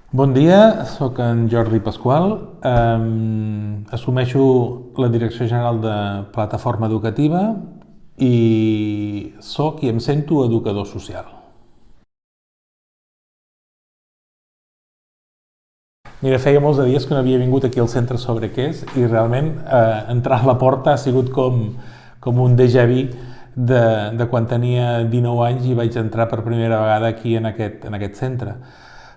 Bon dia, sóc en Jordi Pasqual, assumeixo la Direcció General de Plataforma Educativa i sóc i em sento educador social. Mira, feia molts de dies que no havia vingut aquí al centre sobre què és i realment entrar a la porta ha sigut com un déjà vu de quan tenia 19 anys i vaig entrar per primera vegada aquí en aquest centre.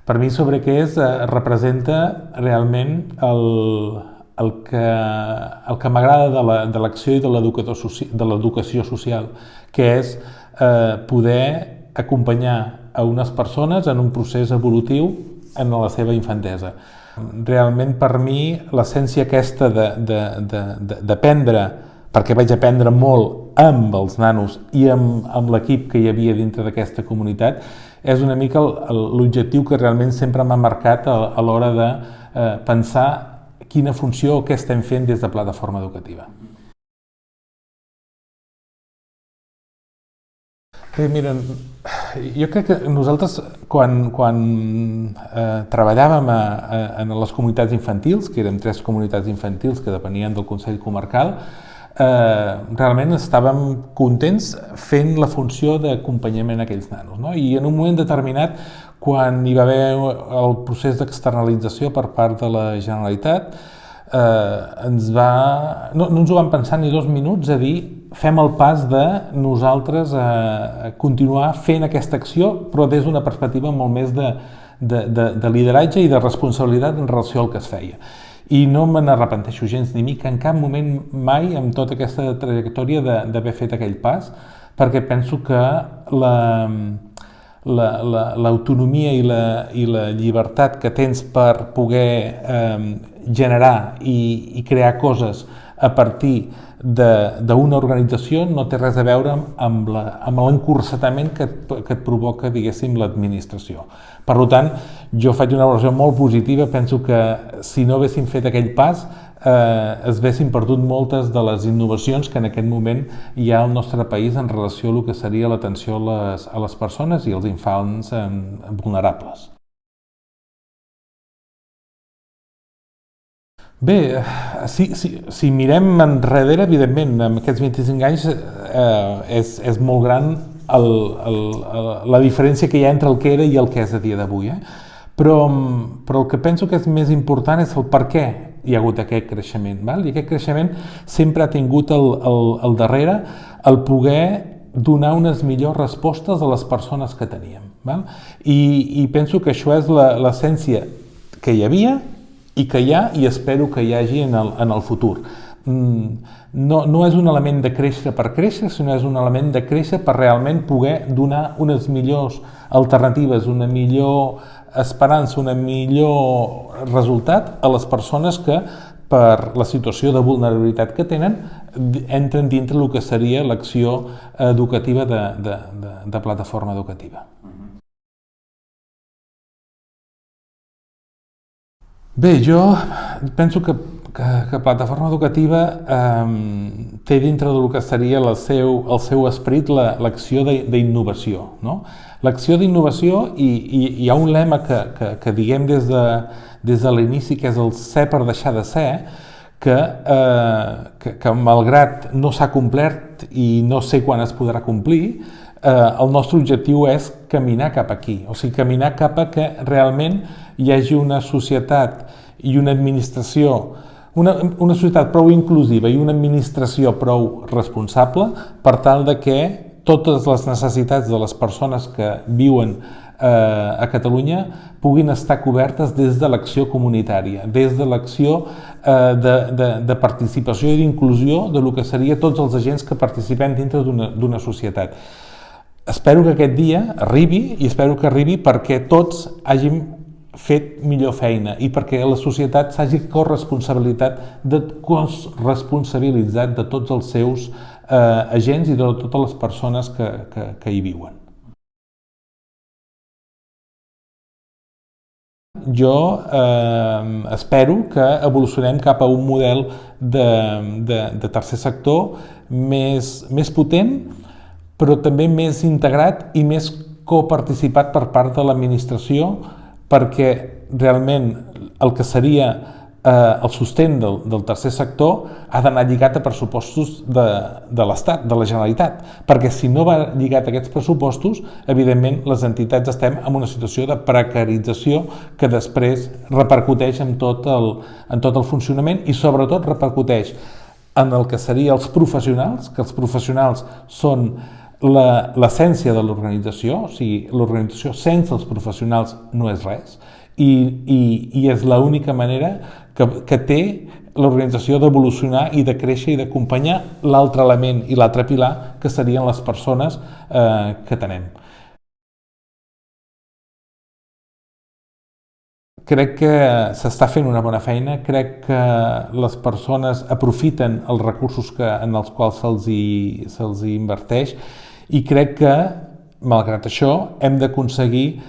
Per mi sobre què és representa realment el que m'agrada de l'acció i de l'educació social, que és poder acompanyar a unes persones en un procés evolutiu en la seva infantesa. Realment per mi l'essència aquesta d'aprendre, perquè vaig aprendre molt amb els nanos i amb l'equip que hi havia dintre d'aquesta comunitat, és una mica l'objectiu que realment sempre m'ha marcat a l'hora de pensar quina funció o què estem fent des de Plataforma Educativa. Bé, mira, jo crec que nosaltres quan treballàvem en les comunitats infantils, que érem 3 comunitats infantils que depenien del Consell Comarcal, realment estàvem contents fent la funció d'acompanyament a aquells nanos, no? I en un moment determinat, quan hi va haver el procés d'externalització per part de la Generalitat, no ens ho vam pensar ni 2 minuts a dir fem el pas de nosaltres continuar fent aquesta acció, però des d'una perspectiva molt més de lideratge i de responsabilitat en relació al que es feia. I no me n'arrepenteixo gens ni mica en cap moment mai amb tota aquesta trajectòria d'haver fet aquell pas, perquè penso que l'autonomia i la llibertat que tens per poder generar i crear coses a partir d'una organització no té res a veure amb l'encursetament que et provoca, diguéssim, l'administració. Per tant, jo faig una valoració molt positiva, penso que si no haguéssim fet aquell pas es haguessin perdut moltes de les innovacions que en aquest moment hi ha al nostre país en relació a el que seria l'atenció a les persones i als infants vulnerables. Bé, si mirem enrere, evidentment, en aquests 25 anys és molt gran la diferència que hi ha entre el que era i el que és a dia d'avui. Però el que penso que és més important és el per què hi ha hagut aquest creixement. I aquest creixement sempre ha tingut al darrere el poder donar unes millors respostes a les persones que teníem. I penso que això és l'essència que hi havia i que hi ha i espero que hi hagi en el futur. No és un element de créixer per créixer, sinó és un element de créixer per realment poder donar unes millors alternatives, una millor esperança, un millor resultat a les persones que, per la situació de vulnerabilitat que tenen, entren dintre el que seria l'acció educativa de Plataforma Educativa. Bé, jo penso que Plataforma Educativa té dintre del que seria el seu esperit l'acció d'innovació. L'acció d'innovació, i hi ha un lema que diguem des de l'inici, que és el ser per deixar de ser, que malgrat no s'ha complert i no sé quan es podrà complir, el nostre objectiu és caminar cap aquí, o sigui, caminar cap a que realment hi hagi una societat i una administració, una societat prou inclusiva i una administració prou responsable per tal de que totes les necessitats de les persones que viuen a Catalunya puguin estar cobertes des de l'acció comunitària, des de l'acció de participació i d'inclusió de lo que seria tots els agents que participem dintre d'una societat. Espero que aquest dia arribi i espero que arribi perquè tots hàgim fet millor feina i perquè la societat s'hagi corresponsabilitzat de tots els seus agents i de totes les persones que hi viuen. Jo espero que evolucionem cap a un model de tercer sector més potent, però també més integrat i més coparticipat per part de l'administració, perquè realment el que seria el sostén del tercer sector ha d'anar lligat a pressupostos de l'Estat, de la Generalitat, perquè si no va lligat a aquests pressupostos, evidentment les entitats estem en una situació de precarització que després repercuteix en tot el funcionament i sobretot repercuteix en el que serien els professionals, que els professionals són l'essència de l'organització, o sigui, l'organització sense els professionals no és res, i és l'única manera que té l'organització d'evolucionar i de créixer i d'acompanyar l'altre element i l'altre pilar que serien les persones que tenem. Crec que s'està fent una bona feina, crec que les persones aprofiten els recursos en els quals se'ls inverteix i crec que, malgrat això, hem d'aconseguir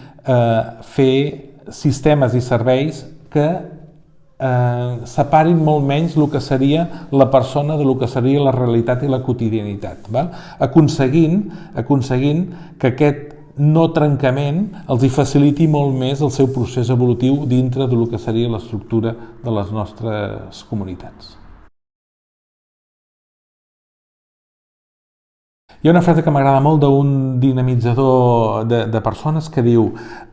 fer sistemes i serveis que separin molt menys el que seria la persona de lo que seria la realitat i la quotidianitat, aconseguint que aquest no trencament els hi faciliti molt més el seu procés evolutiu dintre de lo que seria l'estructura de les nostres comunitats. Hi ha una frase que m'agrada molt d'un dinamitzador de persones que diu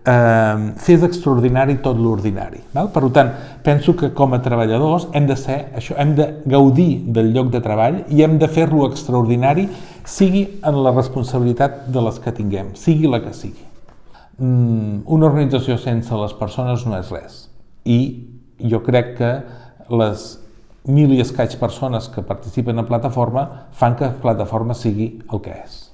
fes extraordinari tot l'ordinari. Per tant, penso que com a treballadors hem de ser això, hem de gaudir del lloc de treball i hem de fer-lo extraordinari, sigui en la responsabilitat de les que tinguem, sigui la que sigui. Una organització sense les persones no és res i jo crec que les 1.000 i escaig persones que participen en Plataforma fan que Plataforma sigui el que és.